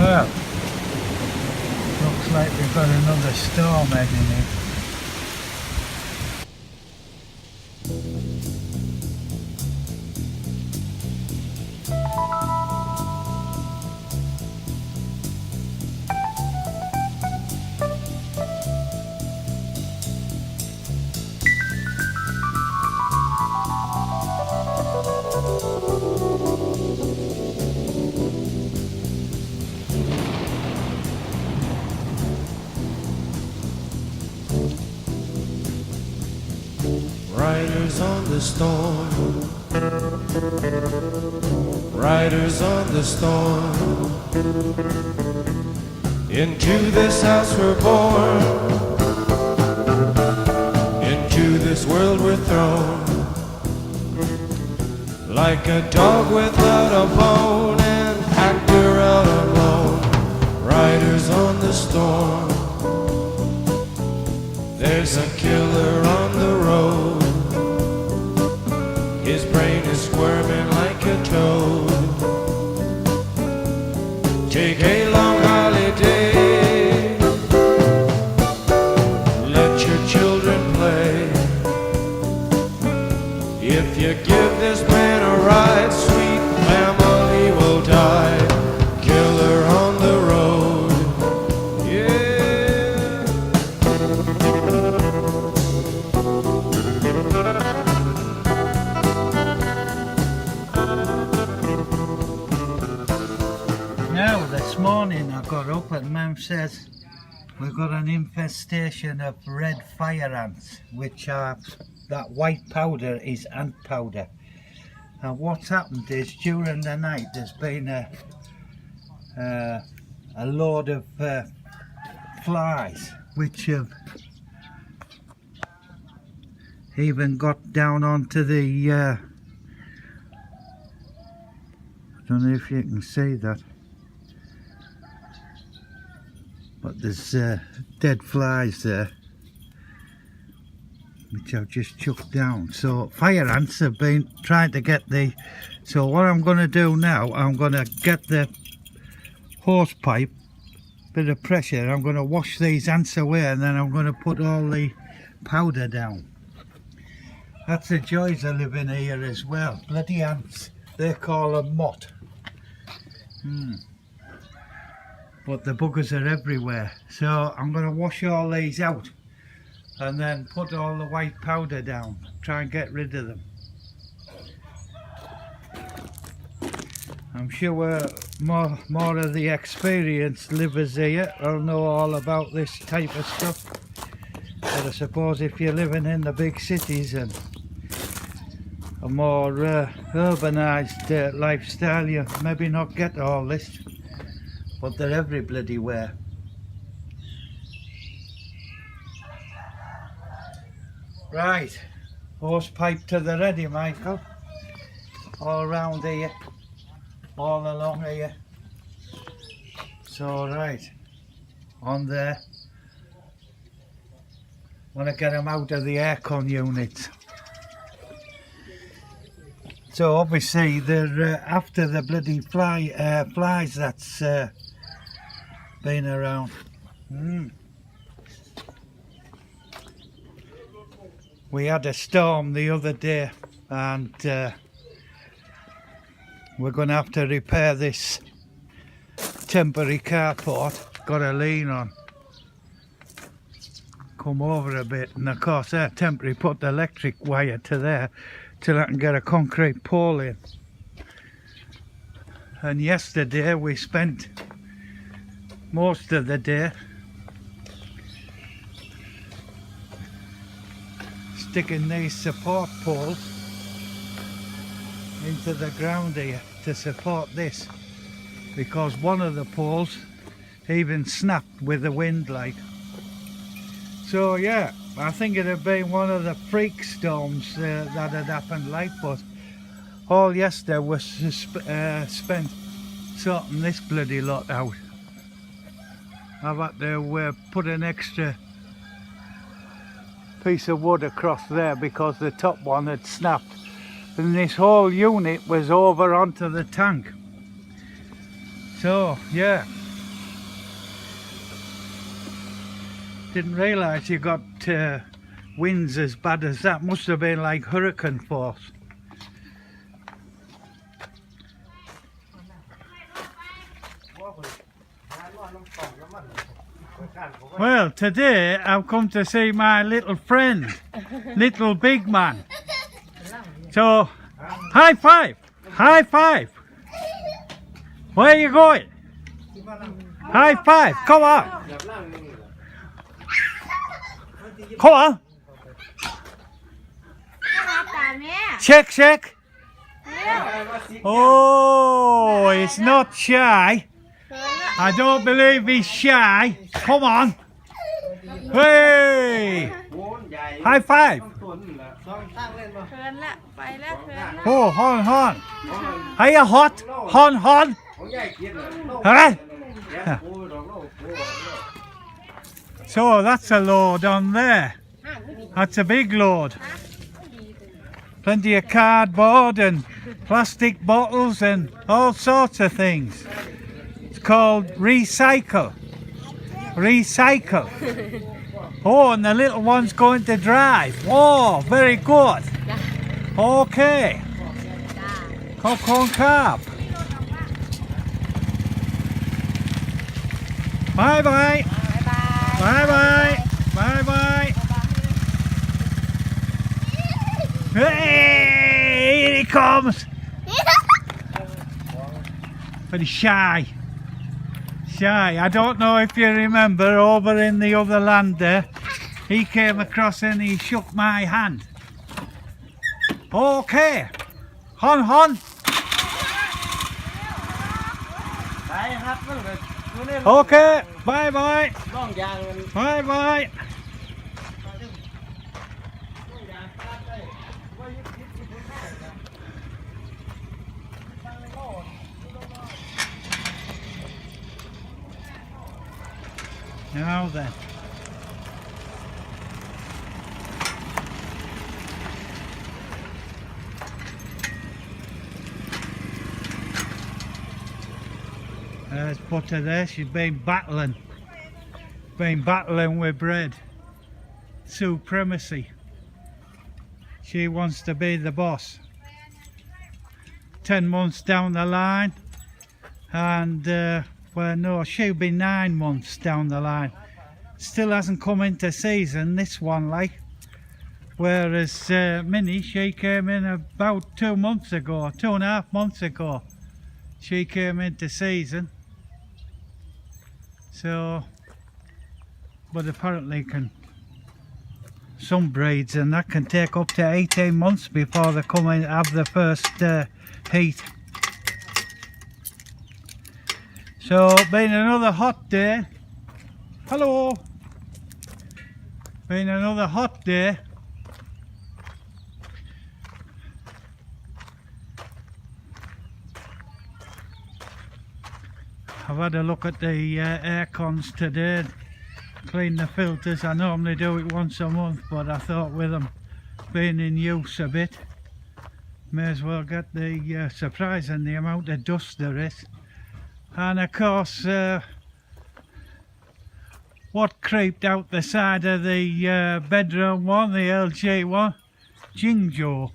Well, looks like we've got another storm heading in. Riders on the storm, riders on the storm. Into this house we're born, into this world we're thrown. Like a dog without a bone, an actor out alone. Riders on the storm. There's a killer on the road. His brain is squirming like a toad. Take a long holiday. Let your children play. If you give this man a ride, sweet family will die. Killer on the road. Yeah. Now, this morning I got up and Mum says we've got an infestation of red fire ants, which are, that white powder is ant powder. And what's happened is during the night there's been a load of flies which have even got down onto the I don't know if you can see that, but there's dead flies there which I've just chucked down. So fire ants have been trying to get the, so what I'm going to do now, I'm going to get the hose pipe, bit of pressure, I'm going to wash these ants away, and then I'm going to put all the powder down. That's the joys of living here as well. Bloody ants, they call them mott. But the buggers are everywhere. So I'm going to wash all these out and then put all the white powder down, try and get rid of them. I'm sure more of the experienced livers here will know all about this type of stuff. But I suppose if you're living in the big cities and a more urbanised lifestyle, you maybe not get all this, but they're every bloody where. Right, hose pipe to the ready, Michael. All round here, all along here. So right, on there. Want to get them out of the aircon units. So obviously they're after the bloody flies that's been around. We had a storm the other day, and we're going to have to repair this temporary carport. Got a lean on. Come over a bit, and of course they're temporary, put the electric wire to there till I can get a concrete pole in. And yesterday we spent most of the day sticking these support poles into the ground here to support this, because one of the poles even snapped with the wind like. So yeah, I think it had been one of the freak storms that had happened like, but all yesterday was spent sorting this bloody lot out. I've had to put an extra piece of wood across there because the top one had snapped, and this whole unit was over onto the tank. So yeah, Didn't realise you got winds as bad as that. Must have been like hurricane force. Well, today I've come to see my little friend, little big man. So, high five! High five! Where are you going? High five! Come on! Come on! Shake, shake! Oh, he's not shy. I don't believe he's shy. Come on! Hey! High five! Oh, hon, hon! Are you hot? Hon, hon! Huh? So that's a load on there. That's a big load. Plenty of cardboard and plastic bottles and all sorts of things. It's called recycle. Recycle. Oh, and the little one's going to drive. Oh, very good. Okay. Popcorn carb. Bye bye. Bye bye. Bye bye. Hey, here he comes. But he's shy. Shy. I don't know if you remember over in the other land there, he came across and he shook my hand. Okay. Hon, hon. Okay. Bye bye. Bye bye. Now then. There's butter there. She's been battling with bread. Supremacy. She wants to be the boss. 10 months down the line, and well, no, she'll be 9 months down the line. Still hasn't come into season, this one, like. Whereas Minnie, she came in about 2 months ago, 2.5 months ago. She came into season. So, but apparently some breeds and that can take up to 18 months before they come in and have the first heat. So, been another hot day. Hello. Been another hot day. I've had a look at the air cons today, clean the filters. I normally do it once a month, but I thought with them being in use a bit, may as well get the surprising the amount of dust there is. And of course, what creeped out the side of the bedroom one, the LG one, Jingjo.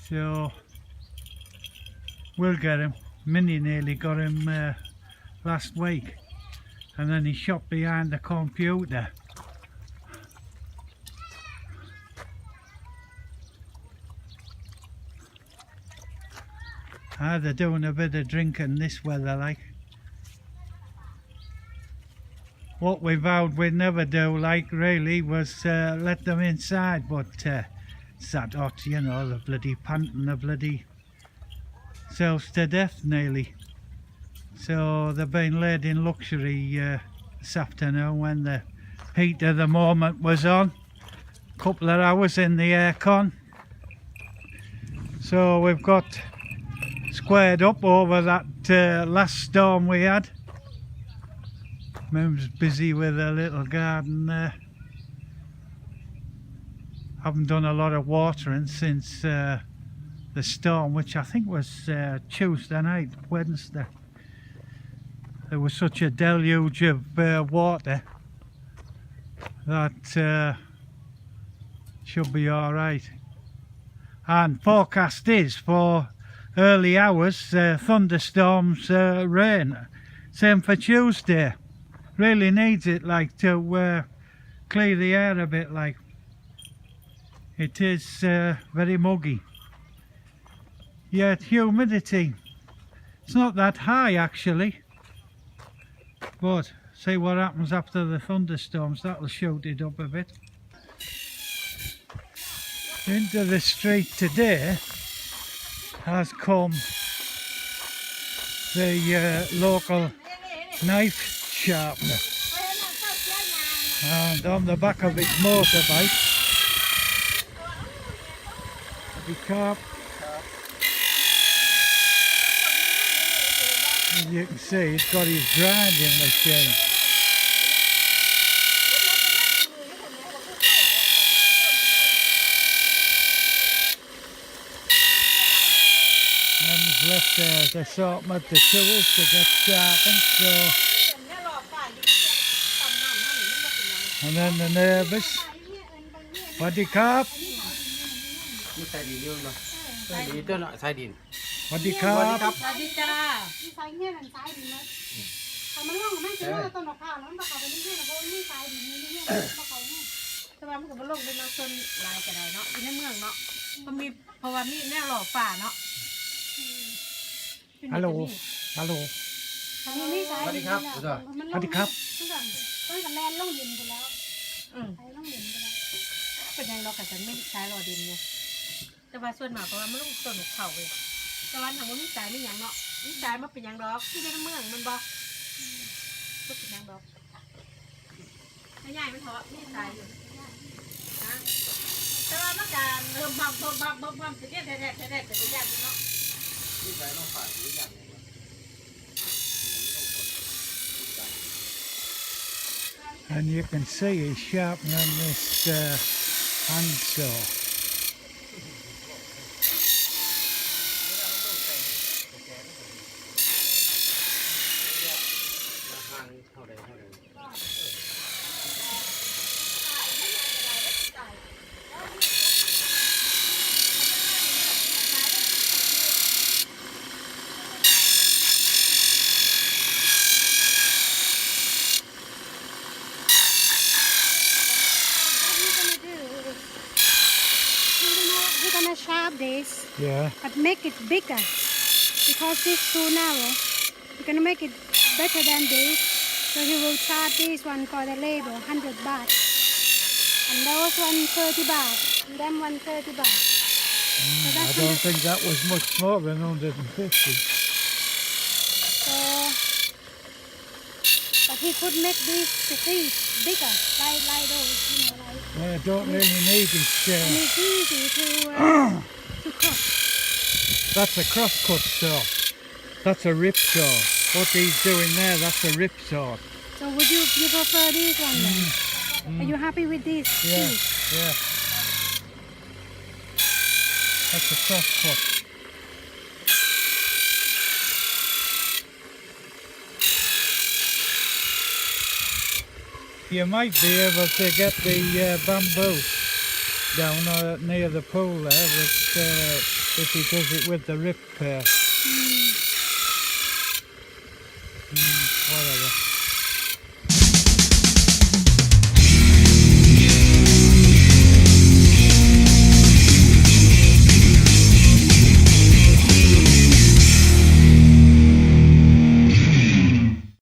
So we'll get him. Minnie nearly got him last week, and then he shot behind the computer. They're doing a bit of drinking this weather, like. What we vowed we'd never do, like, really, was let them inside, but it's that hot, you know, the bloody panting, the bloody selves to death nearly. So they've been laid in luxury this afternoon when the heat of the moment was on. Couple of hours in the aircon. So we've got squared up over that last storm we had. Mum's busy with her little garden there. Haven't done a lot of watering since the storm, which I think was Tuesday night, Wednesday. there was such a deluge of water that should be alright. And forecast is for early hours thunderstorms, rain. Same for Tuesday. Really needs it, like, to clear the air a bit, like. It is very muggy. Yet humidity, it's not that high actually, but see what happens after the thunderstorms. That'll shoot it up a bit. Into the street today has come the local knife sharpener, and on the back of his motorbike the carp, as you can see, he's got his grinding machine. And he's left there the assortment, the tools to get sharpened, so. And then the neighbours. What the carp? มีใส่ดินอยู่เนาะใส่ดินตัวเนาะใส่ดิน What the carp? สวัสดีจ้ามีสายเงี้ยมันสายดีมั้ยถ้ามันล่องมันจะล่องต้นมะพร้าวแล้วมันก็เข้าไปนี่นะเพราะมีสายดีนี่เงี้ยมันเข้าเนี่ยแต่ว่ามันก็บ่ลงเป็นต้นลายก็ได้เนาะอยู่ในเมืองเนาะเพราะว่ามีแนวหล่อป่าเนาะ Hello. Hello. ทางนี้มีสาย สวัสดีครับ สวัสดีครับ ต้นกับแลนล่องดินไปแล้วไปล่องดินไปแล้วเป็นยังเราก็จะไม่ใช้หล่อดินไงแต่ว่าส่วนมากเพราะว่ามันลงต้นของเขาเลยแต่ว่าถามว่ามีสายไม่ยังเนาะมีสายมาเป็นยังดอกที่ในเมืองมันบ่ก็เป็นยังดอกไม่ใหญ่มันเถอะมีสายอยู่นะแต่ว่ามันจะเริ่มบัมจะเนี่ยแท้จะเป็นยากเนาะ มีใส่น้องฝ่ายหรืออย่างไร And you can see he's sharpening this handsaw. เท่าใด We're gonna sharp this, Yeah. but make it bigger because this too narrow. We're gonna make it better than this. So he will charge this one for the label, 100 baht, and those one 30 baht, and them one 30 baht. So I that's don't think that was much more than 150. so. But he could make these bigger, like those, you know, like. I don't really need it. And it's easy to cut. That's a cross-cut saw. That's a rip saw. What he's doing there, that's a rip saw. So would you prefer this one then? Are you happy with this? Yeah, yeah. That's a cross-cut. You might be able to get the bamboo down near the pool there if he does it with the rip pair.